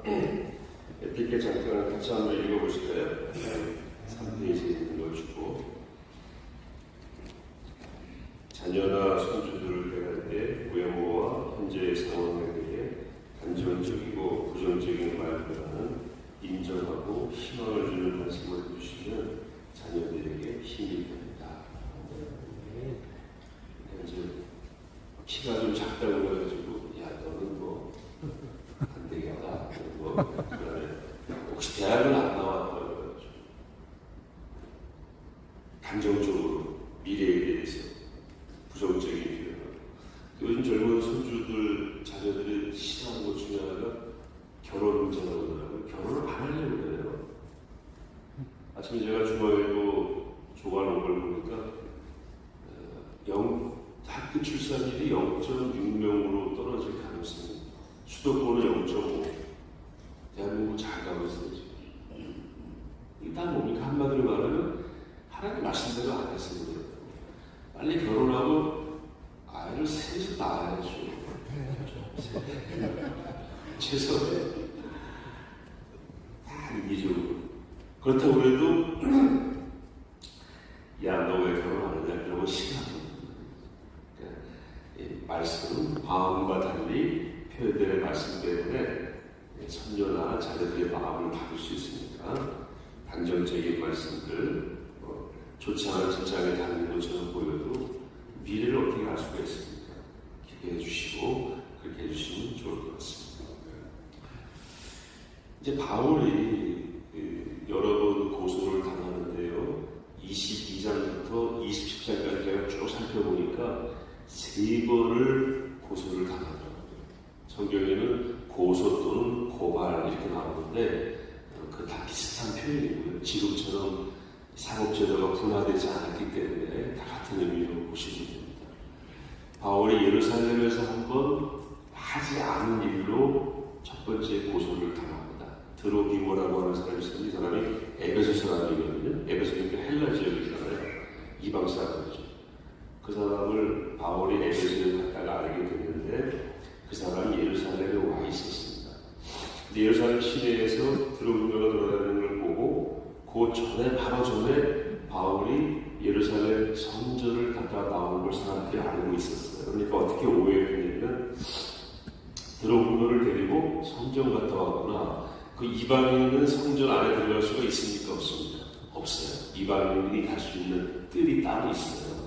에피께 잠깐 같이 한번 읽어보실까요? 3페이지에 있는 걸 주고 자녀나 손주들을 대할 때 외모와 현재의 상황에 대해 단정적이고 부정적인 말보다는 인정하고 희망을 주는 말씀을 해주시면 자녀들에게 힘이 됩니다. 이제 키가 좀 작다고 그래가지고 야 너는 뭐 안 되겠다. 그다음에 혹시 대학을 안 나왔다고 그래가지고 감정적으로 미래에 대해서 부정적인 표현. 요즘 젊은 손주들 자녀들이 싫어하는 것 중에 하나가 결혼 문제라고 그러더라고요. 결혼을 안 하려고 그래요. 아침에 제가 주말에도 조가는 걸 보니까 학교 출산율이 0.6명으로 떨어질 가능성이, 수도권은 0.5. 대한민국 잘 가고 있어요 지금. 일단 뭡니까? 한마디로 말하면 하나님 말씀대로 안 했습니다. 빨리 결혼하고 아이를 셋을 낳아야죠. 최소한 다 이기적으로. 그렇다고 해도 야 너 왜 결혼 안 하냐 그러면 싫어하거든요. 말씀은 마음과 달리 표현되는 말씀 때문에 선녀나 자녀들의 마음을 받을 수 있으니까 단정적인 말씀들, 좋지 않은 직장에 다니는 것처럼 보여도 미래를 어떻게 알 수가 있습니까? 기대해 주시고 그렇게 해주시면 좋을 것 같습니다. 이제 바울이 여러 번 고소를 당하는데요. 22장부터 27장까지 제가 쭉 살펴보니까 3번을 고소를 당하더라고요. 성경에는 고소 또는 고발 이렇게 나오는데 그 다 비슷한 표현이고요. 지금처럼 상업제도가 분화되지 않았기 때문에 다 같은 의미로 보시면 됩니다. 바울이 예루살렘에서 한번 하지 않은 일로 첫 번째 고소를 당합니다. 드로기모라고 하는 사람이 있었는데 이 사람이 에베소 사람이거든요. 에베소니까 헬라 지역이잖아요. 이방 사람이죠. 그 사람을 바울이 에베소에 갔다가 알게 됐는데 그 사람이 예루살렘에 와 있었습니다. 예루살렘 시내에서 드로기모가 돌아다니는 걸 보고 그 전에 바로 전에 바울이 예루살렘 성전을 갔다 나온 걸 사람들이 알고 있었어요. 그러니까 어떻게 오해했냐면 드로기모를 데리고 성전 갔다 왔구나. 그 이방인은 성전 안에 들어갈 수가 있습니까? 없습니까? 없어요. 이방인이 갈 수 있는 뜰이 따로 있어요.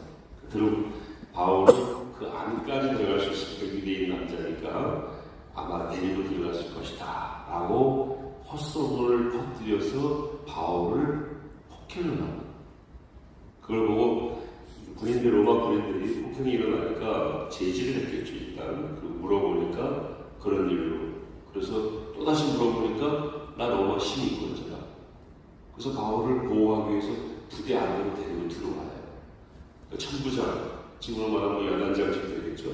바울은 그 안까지 들어갈 수 있으니까 유대인 남자니까 아마 데리고 들어갔을 것이다 라고 헛소문을 퍼뜨려서 바울을 폭행을 합니다. 그걸 보고 로마 군인들이 폭행이 일어나니까 제지를 했겠죠. 일단 물어보니까 그런 일로. 그래서 또다시 물어보니까 나 로마 시민권자다. 그래서 바울을 보호하기 위해서 부대 안으로 데리고 들어와요. 천부장, 지금으로 말하면 연안장쯤 되겠죠.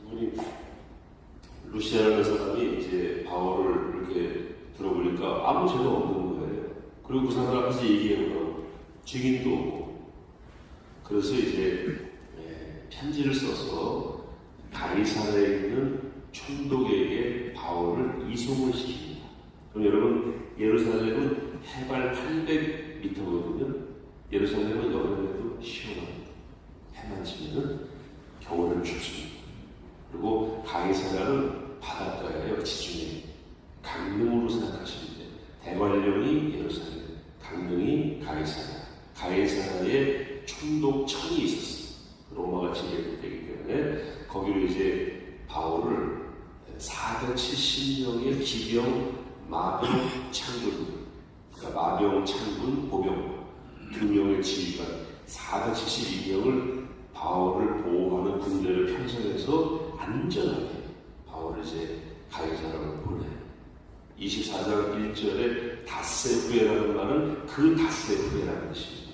이분이 루시아라는 사람이 이제 바울을 이렇게 들어보니까 아무 죄가 없는 거예요. 그리고 그 사람 앞에서 얘기해보라고 증인도 없고. 그래서 이제 편지를 써서 가이사랴에 있는 총독에게 바울을 이송을 시킵니다. 그럼 여러분 예루살렘은 해발 800m거든요. 예루살렘은 여름에도 시원합니다. 해만 지면은 겨울은 춥습니다. 그리고 가이사랴는 바닷가예요. 지중해. 강릉으로 생각하시면 돼요. 대관령이 예루살렘, 강릉이 가이사랴. 가이사랴에 총독청이 있었어요. 로마가 지배되기 때문에 거기로 이제 바울을 470명의 기병, 마병, 창군, 그러니까 마병, 창군, 보병 2명의 지휘관 472명을 바울을 보호하는 군대를 편성해서 안전하게 바울을 이제 가이사랴로 보내요. 24장 1절에 닷새 후에라는 말은 그 닷새 후에라는 뜻입니다.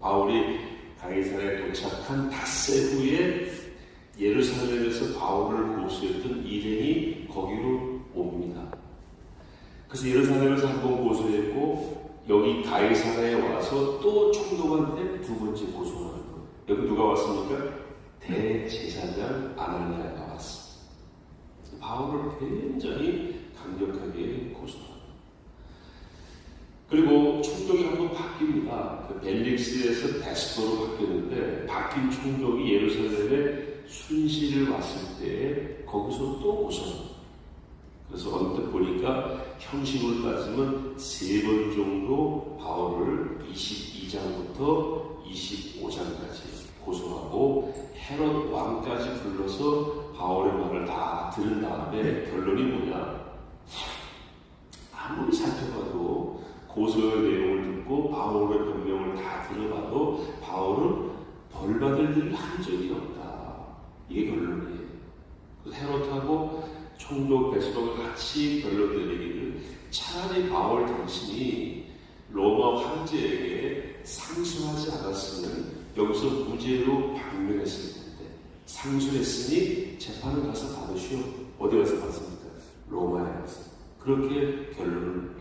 바울이 가이사랴에 도착한 닷새 후에 예루살렘에서 바울을 고소했던 일행이 거기로 옵니다. 그래서 예루살렘에서 한 번 고소했고 여기 가이사랴에 와서 또 총독한테 두 번째 고소하는 거예요. 여기 누가 왔습니까? 대제사장 아나니아가 왔습니다. 바울을 굉장히 강력하게 고소합니다. 그리고 총독이 한번 바뀝니다. 그 벨릭스에서 베스토로 바뀌었는데 바뀐 총독이 예루살렘에 순시를 왔을 때 거기서 또 고소합니다. 그래서 언뜻 보니까 형식으로 따지면 3번 정도 바울을 22장부터 25장까지 고소하고 헤롯 왕까지 불러서 바울의 말을 다 들은 다음에 결론이 뭐냐? 아무리 살펴봐도 고소의 내용을 듣고 바울의 변명을 다 들어봐도 바울은 벌받을 일을 한 적이 없다. 이게 결론이에요. 헤롯하고 총독 베스토가 같이 결론 내리기를 차라리 바울 당신이 로마 황제에게 상수하지 않았으면 여기서 무죄로 판명했을 텐데 상수했으니 재판을 가서 받으시오. 어디 가서 받습니까? 로마에 가서. 그렇게 결론을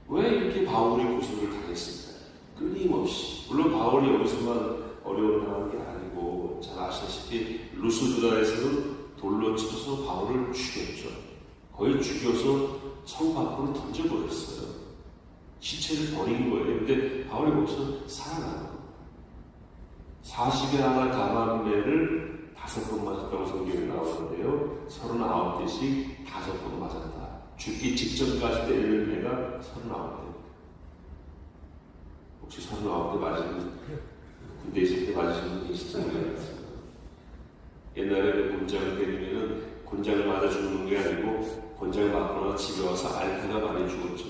왜 이렇게 바울이 고소를 당했을까요? 끊임없이. 물론 바울이 여기서만 어려운 당한 게 아니고 잘 아시다시피 루스드라에서는 돌로 쳐서 바울을 죽였죠. 거의 죽여서 성 밖으로 던져버렸어요. 시체를 버린 거예요. 근데 바울이 거기서 살아난 거예요. 40에 하나 감암매를 5번 맞았다고 성경에 나오는데요. 39대씩 5번 맞았다. 죽기 직전까지 때리는 애가 39대. 혹시 39대 맞으면 군대 있을 때 맞으신 분 계실지 모르겠습니다. 옛날에 곤장을 때리면은 곤장을 맞아 죽는 게 아니고 곤장을 맞거나 집에 와서 앓다가 많이 죽었죠.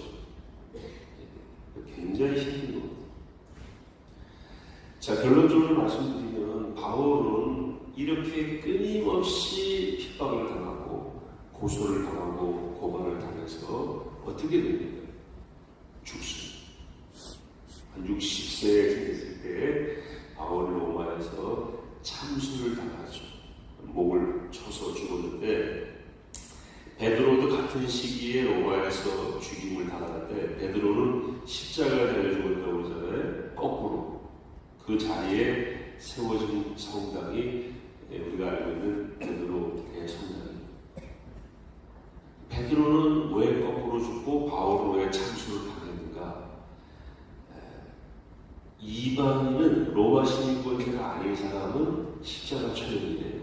굉장히 힘든 겁니다. 자, 결론적으로 말씀드리면 바울은 이렇게 끊임없이 핍박을 당하고 고소를 당하고 고발을 당해서 어떻게 됩니까? 죽습니다. 한 60세에 됐을 때 바울 로마에서 참수를 당하죠. 목을 쳐서 죽었는데 베드로도 같은 시기에 로마에서 죽임을 당하는데 베드로는 십자가에 달려 죽었다고 그러잖아요. 거꾸로 그 자리에 세워진 성당이 우리가 알고 있는 베드로 대성당입니다. 베드로는 왜 거꾸로 죽고 바울은 왜 참수를 당했는가? 이방인은 로마 시민권자가 아닌 사람은 십자가 처형이래요.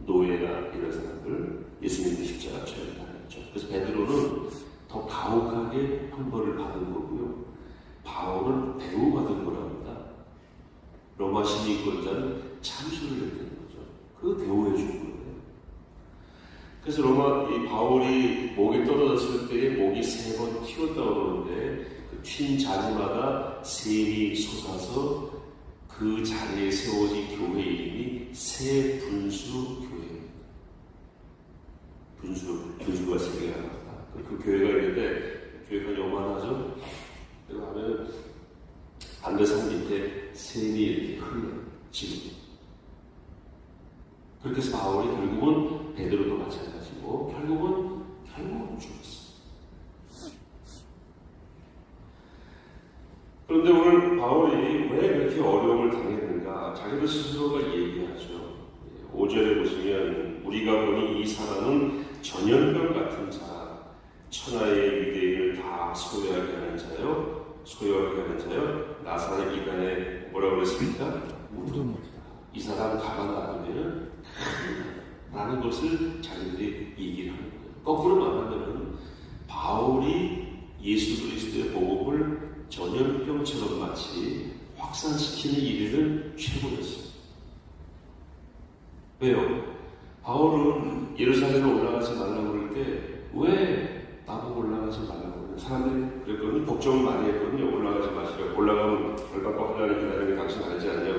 노예나 이런 사람들 예수님도 십자가 처형 당했죠. 그래서 베드로는 더 가혹하게 형벌을 받은 거고요. 바울은 대우받은 거랍니다. 로마 시민권자는 참수를 했다는 거죠. 그 대우해 준 거예요. 그래서 이 바울이 목이 떨어졌을 때에 목이 3번 튀었다고 그러는데 그 튄 자리마다 샘이 솟아서 그 자리에 세워진 교회 이름이 새분수 교회입니다. 분수가 3개가 나왔다. 그 교회가 있는데 교회가 요만하죠. 그리고 하면 안배상 밑에 샘이 이렇게 흘러요. 지금 그렇게 해서 바울이 결국은 베드로도 마찬가지고 결국은 죽었어요. 그런데 오늘 바울이 왜 그렇게 어려움을 당했는가? 자기도 스스로가 얘기하죠. 5절에 보시면 우리가 보니 이 사람은 전염병 같은 자, 천하의 유대인을 다 소유하게 하는 자요. 나사렛 이단에 뭐라고 그랬습니까? 이 사람 가만 놔두면 라는 것을 자기들이 얘기를 하는 거예요. 거꾸로 말하면 바울이 예수 그리스도의 복음을 전염병처럼 마치 확산시키는 일은 최고였어요. 왜요? 바울은 예루살렘에 올라가지 말라고 그럴 때 왜 나보고 올라가지 말라고 그래요? 사람들이 그랬거든요. 걱정을 많이 했거든요. 올라가지 마시라고. 올라가면 결박과 혼란을 기다리는 게 당신 알지 않냐?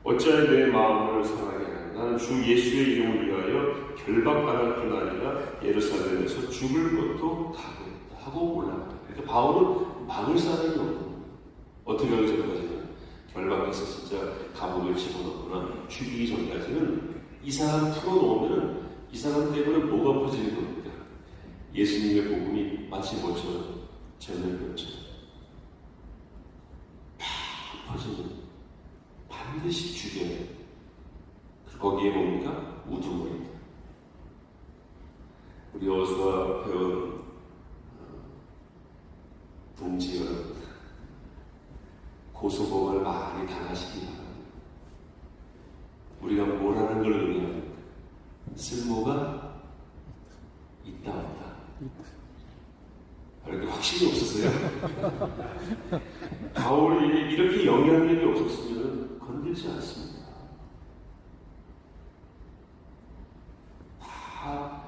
어찌하여 내 마음을 상하게 하냐? 나는 주 예수의 이름을 위하여 결박당할 뿐 아니라 예루살렘에서 죽을 것도 각오했다 하고 올라갔다. 그러니까 바울은 막을 사람이 없는 거예요. 어떻게 하기 전까지는 결박해서 진짜 감옥에 집어넣거나 죽이기 전까지는 이 사람 풀어놓으면 이 사람 때문에 뭐가 퍼지는 겁니까? 예수님의 복음이 마치 뭐처럼 전염병처럼 팍 퍼지는 반드시 죽여야 돼요. 거기에 뭡니까? 우두머리입니다. 우리 여호수아 회원 동지 여러분, 고소공을 많이 당하시기 바랍니다. 우리가 뭘 하는 걸 의미합니까? 쓸모가 있다 없다. 이렇게 확신이 없으세요? 바울이 이렇게 영향력이 없었으면 건들지 않습니다. 다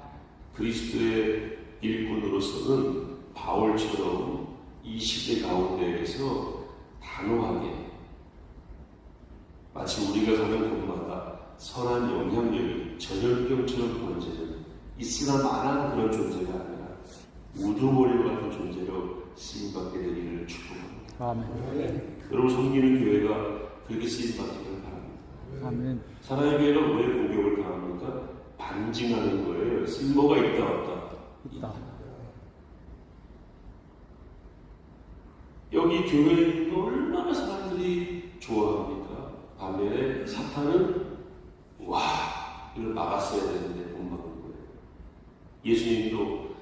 그리스도의 일꾼으로서는 바울처럼 이 시대 가운데에서 단호하게 마치 우리가 가는 곳마다 선한 영향력이 전염병처럼 번지는 있으나마나 그런 존재가 아니라 우두머리 같은 존재로 쓰임받게 되기를 축복합니다. 아멘. 여러분, 섬기는 교회가 그렇게 쓰임받기를 바랍니다. 아멘. 사랑의 교회가 왜 공격을 당합니까? 반증하는 거예요. 쓸모가 있다 없다? 있다. 여기 교회에 얼마나 사람들이 좋아합니까? 반면에 사탄은 와, 이걸 막았어야 되는데 못 막은 거예요. 예수님도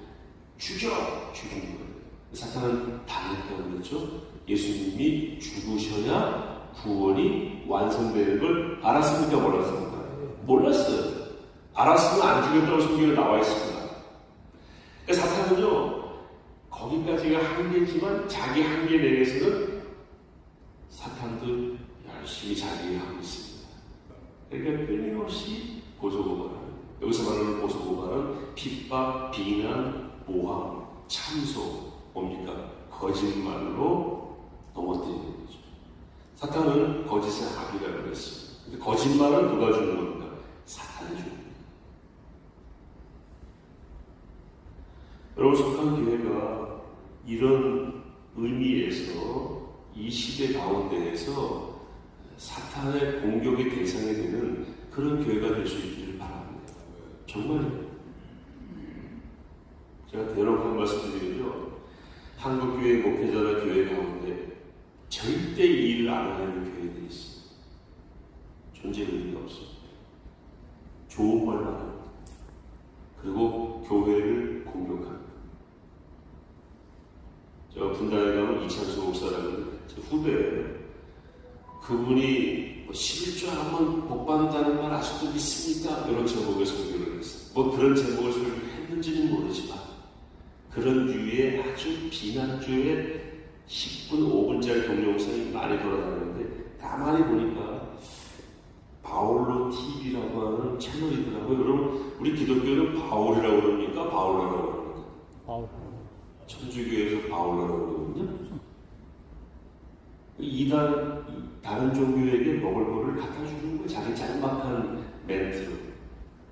죽인 거예요. 사탄은 당했다고 그랬죠? 예수님이 죽으셔야 구원이 완성되는 걸 알았습니까? 몰랐습니까? 몰랐어요. 알았으면 안 죽였다고 성경에 나와 있습니다. 그러니까 사탄은요, 거기까지가 한계지만 자기 한계 내에서는 사탄도 열심히 자기 하고 있습니다. 그러니까 끊임없이 고소고발합니다. 여기서 말하는 고소고발은 핍박, 비난, 모함, 참소, 뭡니까? 거짓말로 넘어뜨리는 거죠. 사탄은 거짓의 악이라고 그랬습니다. 근데 거짓말은 누가 주는 겁니까? 사탄이 주는 겁니다. 여러분, 속한 교회가 이런 의미에서 이 시대 가운데에서 사탄의 공격의 대상이 되는 그런 교회가 될 수 있기를 바랍니다. 정말요. 제가 대놓고 한 말씀 드리면요, 한국교회 목회자나 교회 가운데 절대 일을 안 하는 교회들이 있습니다. 존재 의미가 없습니다. 좋은 말만 합니다. 그리고 교회를 공격합니다. 저 분당에 가면 이찬수 목사라는 제 후배예요. 그분이 11조 하면 복 받는다는 말 아직도 믿습니까? 이런 제목의 설교를 했어요. 뭐 그런 제목을 설교했는지는 모르지만 그런 류의 아주 비난조의 10분, 5분짜리 동영상이 많이 돌아다니는데 가만히 보니까 바울로 TV라고 하는 채널이더라고요. 여러분, 우리 기독교는 바울이라고 그럽니까? 바울라고 그럽니까? 바울. 천주교에서 바울라고 그러거든요. 다른 종교에게 먹을 거를 갖다 주는 거예요. 자기 짤막한 멘트로.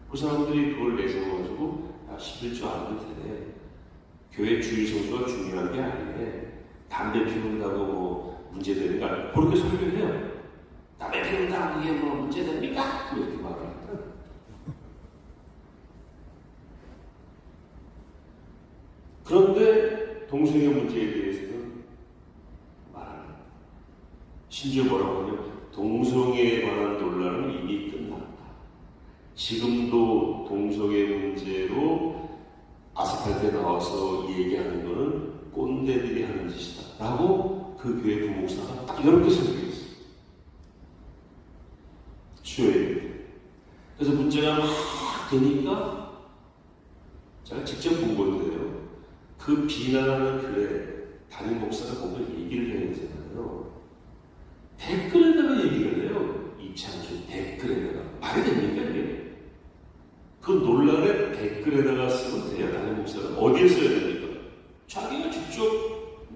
그 사람들이 그걸 내세워가지고 11조 안 해도 되네. 교회 주일 성수가 중요한 게 아니네. 담배 피운다고 뭐 문제되는 거 아니에요. 그렇게 설교를 해요. 담배 피운다 그게 뭐 문제됩니까? 이렇게 말을 합니다. 그런데 동성애 문제에 대해서는 말합니다. 심지어 뭐라고 하냐면 동성애에 관한 논란은 이미 끝났다. 지금도 동성애 문제로 아스팔트에 나와서 얘기하는 거는 꼰대들이 하는 짓이다 라고 그 교회 부목사가 딱 이렇게 설명했어요. 수요일. 그래서 문제가 막 되니까 제가 직접 본 건데요. 그 비난하는 글에 담임 목사가 보면 얘기를 해야 되잖아요. 댓글에다가 얘기를 해요. 이창수 댓글에다가. 말이 됩니까 이게? 그 논란에 댓글에다가 쓰면 돼요. 담임 목사가. 어디에 써야 됩니까? 자기가 직접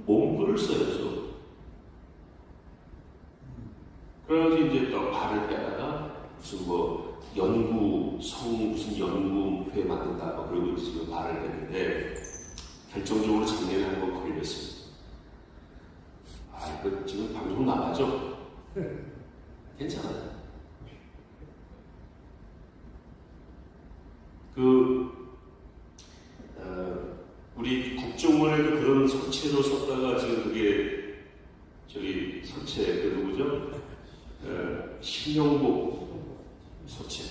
몸글을 써야죠. 그래가지고 이제 또 발을 빼다가 무슨 뭐 무슨 연구회 만든다. 그리고 이제 지금 발을 뺐는데 결정적으로 작년에 한번 걸렸습니다. 이거 지금 방송 나가죠? 괜찮아요. 우리 국정원에도 그런 서체로 썼다가 지금 그게 서체, 누구죠? 신영복 서체.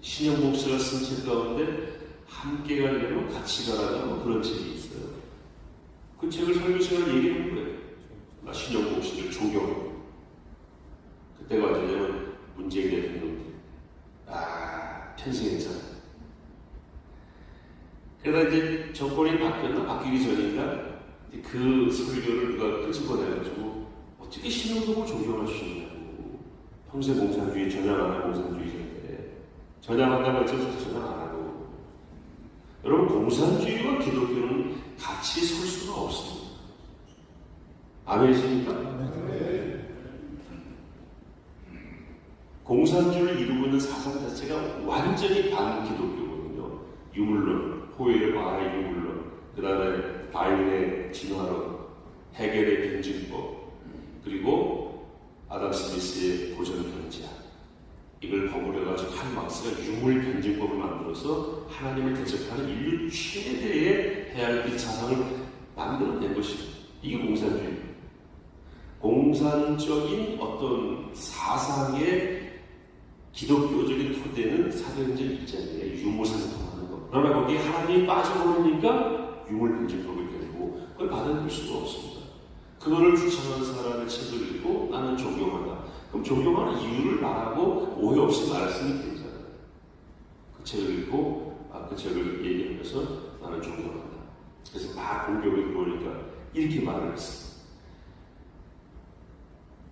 신영복 씨가 쓴 책 가운데 함께 가려면 같이 가라는 뭐 그런 책이 있어요. 그 책을 설교 시간에 얘기한 거예요. 나 신영복 씨를 존경하고. 그때가 언제냐면 문재인 대통령 때. 편승했잖아요. 그러다 이제 정권이 바뀌기 전인가 그 설교를 누가 끄집어내가지고 어떻게 신영복을 존경할 수 있냐고. 평생 공산주의 전향 안 하고 공산주의자인데 전향한다고 했지만 전향 안 하고. 여러분 공산주의와 기독교는 같이 설 수가 없습니다. 아멘이십니까? 네. 공산주의를 이루고 있는 사상 자체가 완전히 반기독교거든요. 유물론, 호일의 유물론, 그 다음에 다윈의 진화론, 해겔의 변증법, 그리고 아담 스미스의 고전 경제학. 이걸 버무려가지고 한 막스가 유물 변증법을 만들어서 하나님을 대적하는 인류 최대의 해악의 사상을 만들어낸 것입니다. 이게 공산주의입니다. 공산적인 어떤 사상의 기독교적인 토대는 사도행전 1장에 유무상통하는 것. 그러나 거기에 하나님이 빠져버리니까 유물변증법을 배우고 그걸 받아들일 수가 없습니다. 그거를 주장하는 사람의 책을 읽고 나는 존경한다. 그럼 존경하는 이유를 말하고 오해 없이 말했으면 되잖아요. 그 책을 읽고 그 책을 얘기하면서 나는 존경한다. 그래서 막 공격을 들어오니까 이렇게 말을 했어요.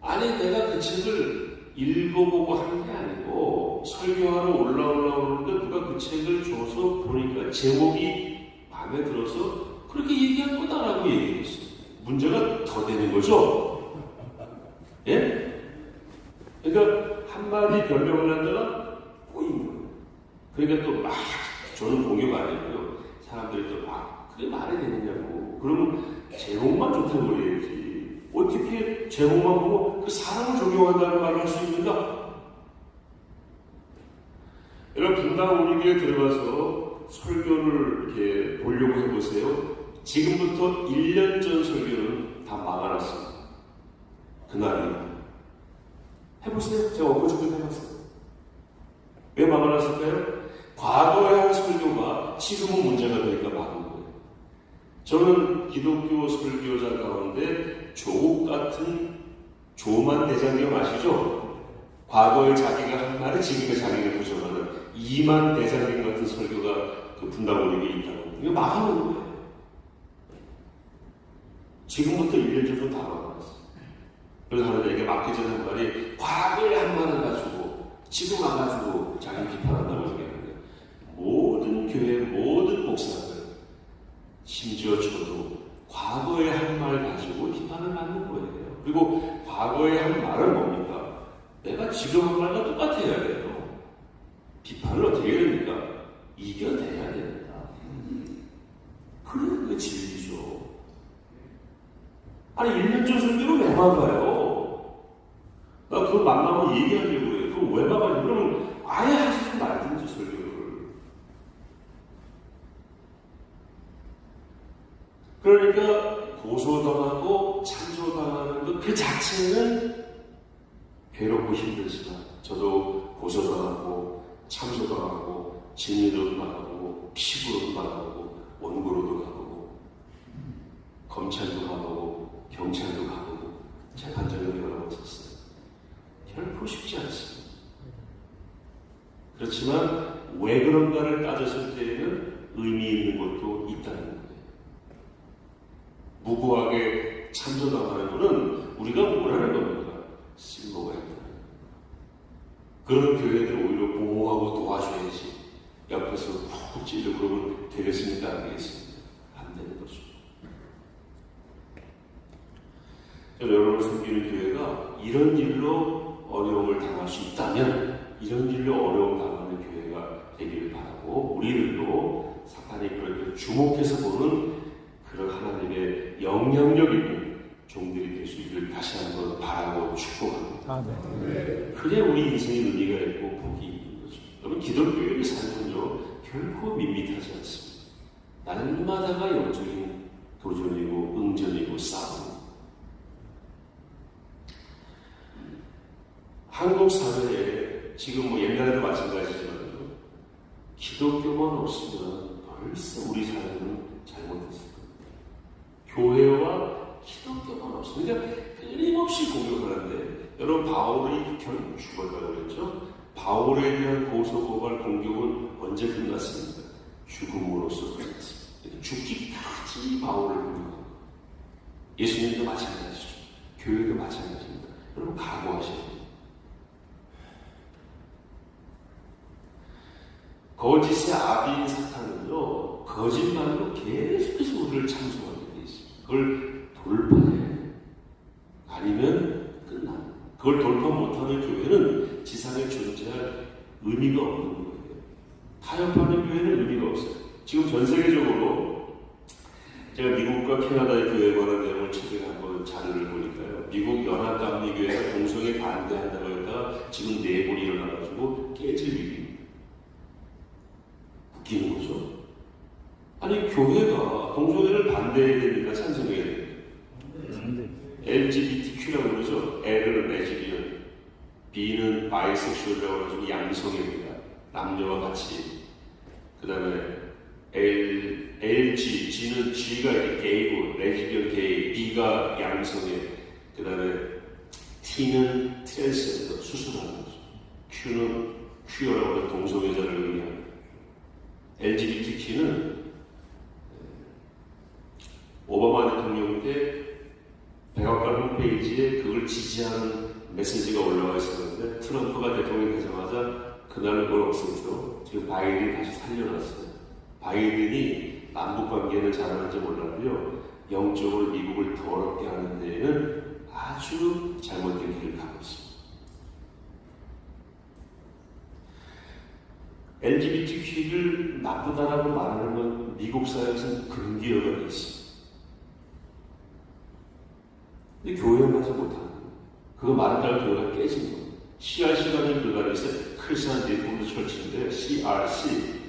아니 내가 그 책을 읽어보고 하는 게 아니고 설교하러 올라오는데 누가 그 책을 줘서 보니까 제목이 마음에 들어서 그렇게 얘기한 거다라고 얘기했어요. 문제가 더 되는 거죠? 예? 그러니까 한마디 변명을 하다가 꼬인 거예요. 그러니까 또 막 저는 공격 안 했고요. 사람들이 또 막 그게 말이 되느냐고. 그러면 제목만 좋다고 그래야지. 어떻게 제목만 보고 그 사람을 존경한다는 말을 할 수 있는가? 여러분 분당 우리교회 들어가서 설교를 이렇게 보려고 해보세요. 지금부터 1년 전 설교는 다 막아놨습니다. 그날이 해보세요. 제가 엊그저께 해봤어요. 왜 막아놨을까요? 과거에 한 설교가 지금은 문제가 되니까 막은 거예요. 저는 기독교 설교자 가운데 조국 같은 조만 대장경 아시죠? 과거에 자기가 한 말을 지금의 자기가 부정하는 이만 대장경 같은 설교가 그 분당오리에 있다고. 이거 막아놓은 거예요. 지금부터 1년 전으로 다 막아놨어요. 그래서 하나님에게 맡기 전에 한 말이 과거에 한 말을 가지고 지금 와가지고 자기 비판한다고 얘기하는데 모든 교회 모든 목사들 심지어 저도 과거에 한 말 가지고 비판을 받는 거예요. 그리고 과거에 한 말은 뭡니까? 내가 지금 한 말과 똑같아야 돼요. 비판을 어떻게 해야 됩니까? 이겨내야 된다. 그래, 그게 진리죠. 아니, 1년 전 설교를 왜 막아요? 나 그거 만나면 얘기하려고 해요. 그거 왜 막아요? 그러면 아예 하지 말든지 설교를. 그러니까 고소당하고 참소당하는 것 그 자체는 괴롭고 힘들지만 저도 고소당하고 참소당하고 진리로도 나가고 피부로도 나가고 원고로도 가보고 검찰도 가보고 경찰도 가보고 재판장에 여러 번 섰어요. 결코 쉽지 않습니다. 그렇지만 왜 그런가를 따졌을 때에는 의미 있는 것도 있다는 거예요. 무고하게 참소당하는 것은 우리가 원하는 겁니다. 쓸모가 있다. 그런 교회들 오히려 보호하고 도와줘야지. 옆에서 푹 찔러 그러면 되겠습니까? 안 되겠습니까? 안 되는 거죠. 여러분을 섬기는 교회가 이런 일로 어려움을 당할 수 있다면 이런 일로 어려움 당하는 교회가 되기를 바라고 우리들도 사탄이 그렇게 주목해서 보는 그런 하나님의 영향력 있는 종들이 될 수 있기를 다시 한번 바라고 축복합니다. 네. 그래 우리 인생에 의미가 있고 복이 있는 거죠. 여러분 기독교의 삶은요 결코 밋밋하지 않습니다. 날마다가 영적인 도전이고 응전이고 싸움. 한국 사회에 지금 뭐 옛날에도 마찬가지지만 기독교만 없으면 벌써 우리 사회는 잘못됐어요. 교회와 기독교가 없으니까 끊임없이 공격하는데, 여러분 바울이 결국 죽었다고 그랬죠? 바울에 대한 고소고발 공격은 언제 끝났습니까? 죽음으로써 끝났습니다. 죽기까지 바울을 공격합니다. 예수님도 마찬가지죠. 교회도 마찬가지입니다. 여러분 각오하셔야 돼요. 거짓의 아비인 사탄은요, 거짓말로 계속해서 우리를 참소하게 돼 있습니다. 그걸 돌파해야 돼요. 아니면 끝납니다. 그걸 돌파 못하는 교회는 지상에 존재할 의미가 없는 거예요. 타협하는 교회는 의미가 없어요. 지금 전 세계적으로 제가 미국과 캐나다의 교회에 관한 내용을 최근에 한번 자료를 보니까요. 미국 연합감리교회가 동성애 반대한다고 했다가 지금 내분이 일어나가지고 깨질 위기입니다. 웃기는 거죠. 아니 교회가 동성애를 반대해야 됩니까? 찬성해야 됩니까? LGBTQ라고 그러죠. L은 레즈비언, B는 바이섹슈얼이라고 그러죠. 양성애입니다. 남녀와 같이. 그 다음에 LG, G는 G가 이렇게 게이고, 레즈비언 게이, B가 양성애, 그 다음에 T는 트랜스젠더, 수술하는 거죠. Q는 퀴어라고 해서 동성애자를 의미합니다. LGBTQ는 오바마 대통령 때 백악관 홈페이지에 그걸 지지하는 메시지가 올라와 있었는데 트럼프가 대통령이 되자마자 그날은 그걸 없앴죠. 지금 바이든이 다시 살려놨어요. 바이든이 남북 관계는 잘하는지 몰라도요, 영적으로 미국을 더럽게 하는 데에는 아주 잘못된 길을 가고 있습니다. LGBTQ를 나쁘다라고 말하는 건 미국 사회에서는 금기어가 돼 있습니다. 근데 교회에 가서 못하는 거예요. 그거 말한다고 교회가 깨진 거예요. CRC라는 교단이 있어요. 크리스천 리포드 철치인데 CRC,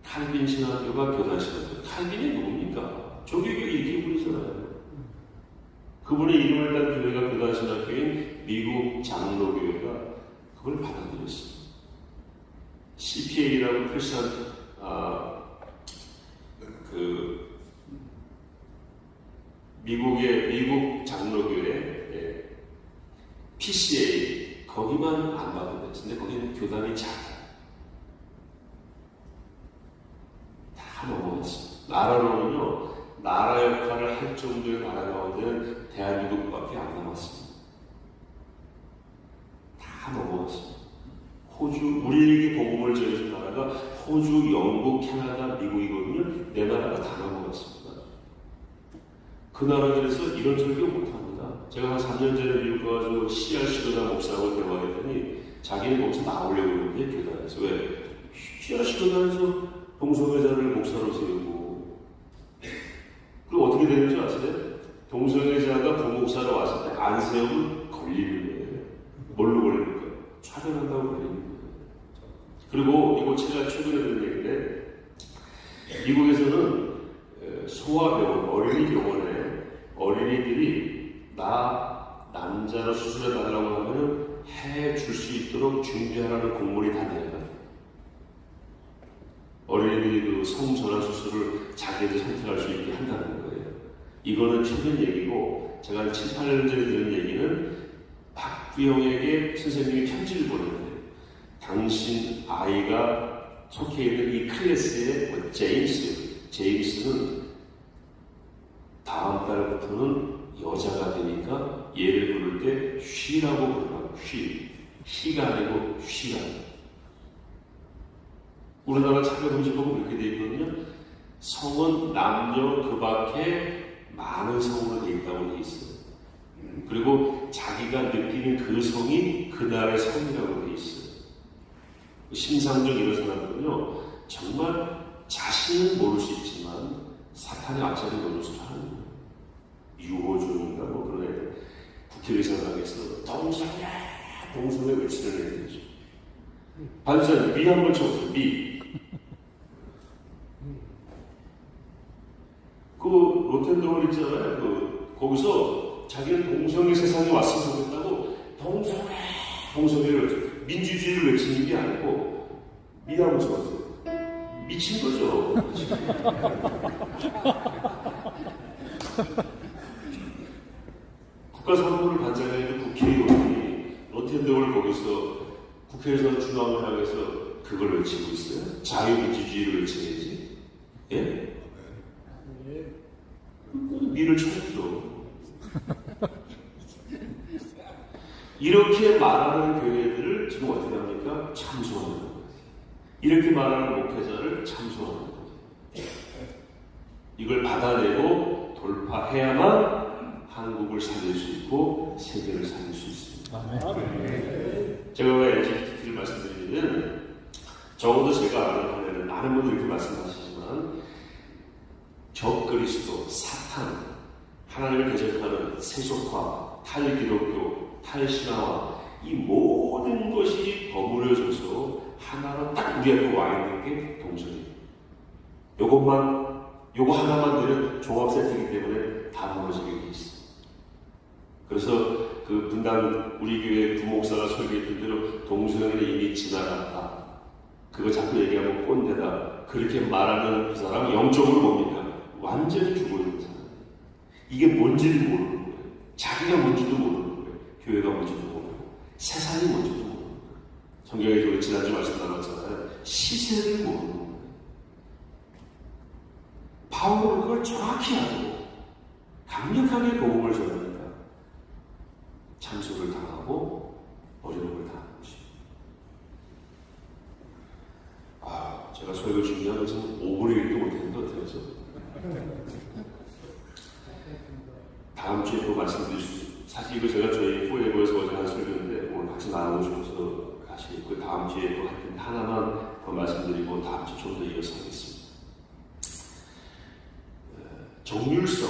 칼빈 신학교가 교단 신학교. 칼빈이 누굽니까? 종교교 일기분이잖아요. 그분의 이름을 딴 교회가 교단 신학교인 미국 장로교회가 그걸 받아들였습니다. CPA라고 크리스천 미국 장로교회 PCA 거기만 안 받아들였어요. 근데 거기는 교단이 작아요. 다 넘어갔습니다. 나라로는요, 나라 역할을 할 정도의 나라 가운데는 대한민국밖에 안 남았습니다. 다 넘어갔습니다. 호주, 우리에게 복음을 전해준 나라가 호주, 영국, 캐나다, 미국이거든요. 네 나라가 다 넘어갔습니다. 그 나라들에서 이런 설교 못합니다. 제가 한 3년 전에 미국 가가지고 CRC 교단 목사하고 대화했더니 자기는 거기서 나오려고 그러는데 교단에서 왜? CRC 교단에서 동성애자를 목사로 세우고, 그리고 어떻게 되는지 아세요? 동성애자가 부목사로 왔을 때 안 세우면 걸리는 거예요. 뭘로 걸립니까? 차별한다고 걸리는 거예요. 그리고 이거 제가 최근에 들은 얘기인데, 미국에서는 소아병원, 어린이병원에 어린이들이 나 남자로 수술해달라고 하면 해줄 수 있도록 준비하라는 공문이 다 내려가요. 어린이들이 그 성전환 수술을 자기들 선택할 수 있게 한다는 거예요. 이거는 최근 얘기고, 제가 한 7, 8년 전에 들은 얘기는 박부영에게 선생님이 편지를 보냈는데, 당신 아이가 속해 있는 이 클래스의 제임스는 다음 달부터는 여자가 되니까 얘를 부를 때 쉬라고 부르라고. 쉬가 아니고 쉬라. 우리나라 차별금지법은 이렇게 되어 있거든요. 성은 남녀 그 밖에 많은 성으로 되어 있다고 되어 있어요. 그리고 자기가 느끼는 그 성이 그날의 성이라고 되어 있어요. 심상정 이런 사람들은요, 정말 자신은 모를 수 있지만 사탄의 앞자리 노릇을 하는 거예요. 유호종인가 뭐 그런 애들 국회의사당에서 동성애 외치는 애들이죠. 반전 미 한번 쳐보세요. 미. 그 로텐더월 있잖아요. 거기서 자기는 동성애 세상에 왔으면 좋겠다고 동성애를 민주주의를 외치는 게 아니고 미 한번 쳐보세요. 미친 거죠. 국가선거를 반장해도 국회의원이 노태우를 거기서 국회에서 중앙을 향해서 그걸 외치고 있어요. 자유민주주의를 외쳐야지. 예? 미를 쳐야죠. 이렇게 말하는 교회들을 지금 어떻게 합니까? 참소하는 거예요. 이렇게 말하는 목회자를 참소하는 거예요. 이걸 받아내고 돌파해야만 한국을 살릴 수 있고 세계를 살릴 수 있습니다. 제가 왜 LGBT를 말씀드리면 적어도 제가 아는 한에는 많은 분들이 이렇게 말씀하시지만 적그리스도, 사탄, 하나님을 대적하는 세속화, 탈기독교, 탈신화와 이 모든 것이 버무려져서 하나로 딱 우리 앞에 와 있는 게 동전이에요. 요거 하나만 되는 종합 세트이기 때문에 다 무너지게 돼 있어요. 그래서 그 분당 우리 교회 부목사가 설교했던 대로 동서연은 이미 지나갔다. 그거 자꾸 얘기하면 꼰대다. 그렇게 말하는 그 사람은 영적으로 뭡니까? 완전히 죽어있는 사람. 이게 뭔지를 모르는 거예요. 자기가 뭔지도 모르는 거예요. 교회가 뭔지도 모르고 세상이 뭔지도 모르는 거예요. 성경에 우리 지난주 말씀 나눴잖아요. 시세를 모르는 거예요. 바울은 그걸 정확히 알고 강력하게 복음을 전하니까 참소를 당하고 어려움을 당하는 것입니다. 제가 설교 준비하면 지금 5분의 1도 못했는데 어떻게 하죠? 다음 주에 또 말씀드릴 수 있어요. 사실 이거 제가 저희 포에버에서 어제 한 설교인데 오늘 같이 나누셔서 다시 그 다음 주에 또 할 텐데 하나만 더 말씀드리고 다음 주 좀 더 이어서 하겠습니다. 정률성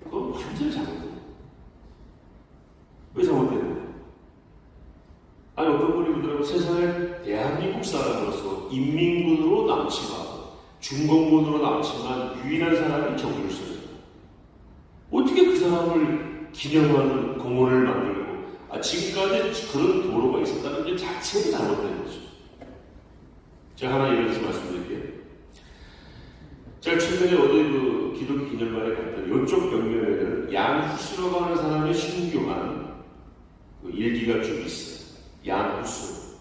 그건 완전히 잘못돼요. 왜 잘못되는 아니 어떤 분이 그러더라고 세상에 대한민국 사람으로서 인민군으로 남지만 중공군으로 남지만 유일한 사람이 정률성이에요. 어떻게 그 사람을 기념하는 공원을 만들고 지금까지 그런 도로가 있었다는 게 자체가 잘못된 거죠. 제가 하나 예를 들어서 말씀드릴게요. 제가 최근에 어디 그 기독교 기념관에 갔더니 이쪽 벽면에는 양후스라고 하는 사람의 순교한 그 일기가 쭉 있어요. 양후스.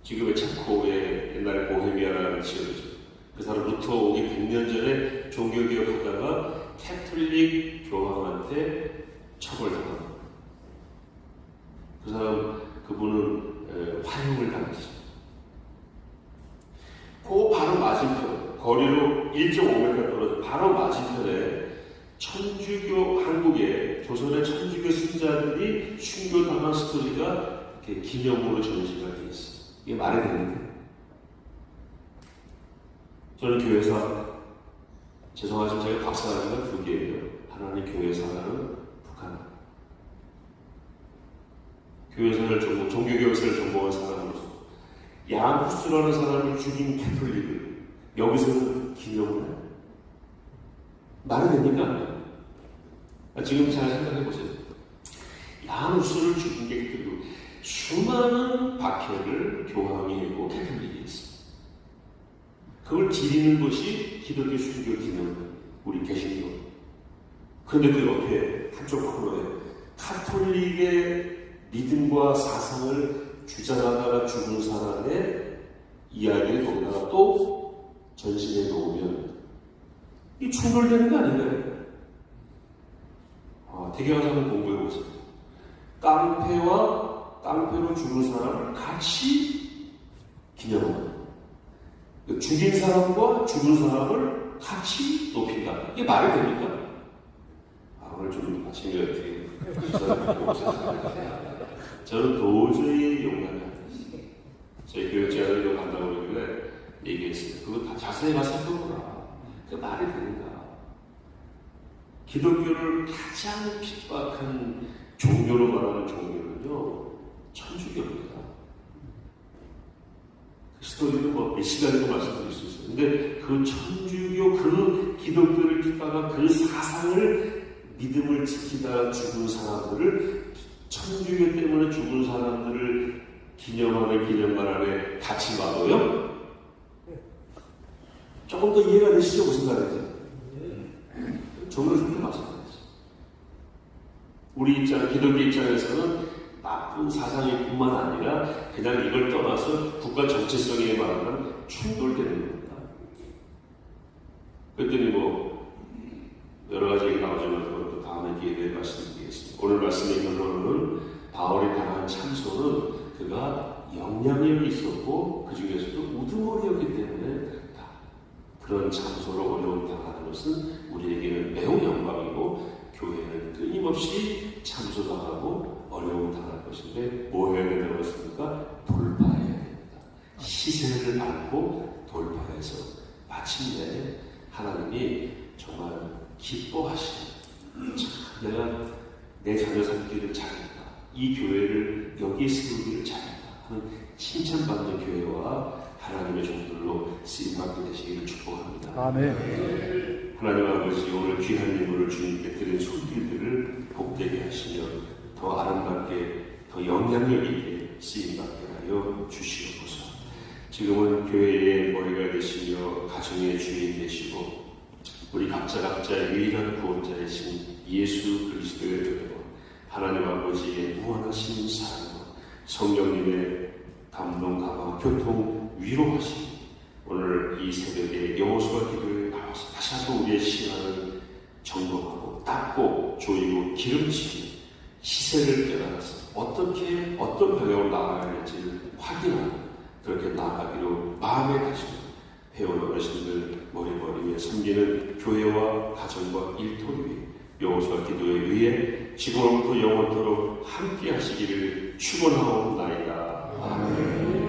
지금의 체코의 옛날 보헤미아라는 지역이죠. 그 사람 루터 오기 100년 전에 종교개혁하다가 캐톨릭 교황한테 처벌당합니다. 그 사람, 그분은 환영을 당했어요. 그 바로 맞은편, 거리로 1.5m 떨어져 바로 맞은편에 천주교, 한국의 조선의 천주교 신자들이 순교당한 스토리가 이렇게 기념으로 전시가 되어 있어요. 이게 말이 되는데 저는 교회사 죄송하지만 제가 박사학위가 2개예요. 하나는 교회사, 하나는 북한. 교회사를 전공, 종교교육사를 전공한 사람으로서 양후스라는 사람을 죽인 캐톨릭을 여기서는 기념을 해요. 말이 됩니까? 지금 잘 생각해보세요. 양후스를 죽인 게 그리고 수많은 박해를 교황이 했고 캐톨릭이 했어요. 그걸 기리는 것이 기독교 순교 기념, 우리 개신교. 그런데 그 옆에 한쪽 코너에 카톨릭의 믿음과 사상을 주장하다가 죽은 사람의 이야기를 거기다가 또 전시해 놓으면 이 충돌되는 거 아닌가요? 되게 가서 한번 공부해보세요. 깡패와 깡패로 죽은 사람을 같이 기념합니다. 죽인 사람과 죽은 사람을 같이 높인다. 이게 말이 됩니까? 오늘 좀 아침에 어떻게 저는 도저히 용납이 안 됐어요. 저희 교육자들도 간다고 그러길래 얘기했어요. 그거 다 자세히 가서 해보거라. 그 말이 되는가? 기독교를 가장 핍박한 종교로 말하는 종교는요, 천주교입니다. 그 스토리는 몇 시간에도 말씀드릴 수 있어요. 근데 그 천주교, 그 기독교를 핍박한 그 사상을 믿음을 지키다 죽은 사람들을 천주교 때문에 죽은 사람들을 기념하는 기념관 안에 같이 놔둬요? 조금 더 이해가 되시죠? 무슨 말인지? 정말 마찬가지죠. 우리 입장, 기독교 입장에서는 나쁜 사상일 뿐만 아니라 그냥 이걸 떠나서 국가 정체성에 말하면 충돌되는 겁니다. 그랬더니 여러 가지 얘기 나오지만 그것도 다음에 기회에 말씀드리겠습니다. 오늘 말씀의 결론은 바울이 당한 참소는 그가 영향력이 있었고 그 중에서도 우두머리였기 때문에 그랬다. 그런 참소로 어려움 당하는 것은 우리에게는 매우 영광이고 교회는 끊임없이 참소당하고 어려움 당할 것인데 뭐 해야 된다고 했습니까? 돌파해야 됩니다. 시세를 알고 돌파해서 마침내 하나님이 정말 기뻐하시는 내가 내 자녀 삼기를 잘했다. 이 교회를 여기에 세우기를 잘했다 하는 칭찬받는 교회와 하나님의 종들로 쓰임받게 되시기를 축복합니다. 아멘. 하나님 아버지 오늘 귀한 예물을 주님께 드린 손길들을 복되게 하시며 더 아름답게 더 영향력 있게 쓰임받게 하여 주시옵소서. 지금은 교회의 머리가 되시며 가정의 주인 되시고 우리 각자의 유일한 구원자이신 예수 그리스도의 은혜와 하나님 아버지의 무한하신 사랑과 성령님의 감동감화 교통 위로하시니 오늘 이 새벽에 여호수아 기도에 나와서 다시 한번 우리의 시간을 점검하고 닦고 조이고 기름치고 시세를 깨달아서 어떻게 어떤 방향으로 나아가야 할지를 확인하고 그렇게 나아가기로 마음에 다짐 회원 어르신들 머리머리에 섬기는 교회와 가정과 일터를 위해 여호수아 기도에 의해 지금부터 영원토록 함께 하시기를 축원하옵나이다. 아멘.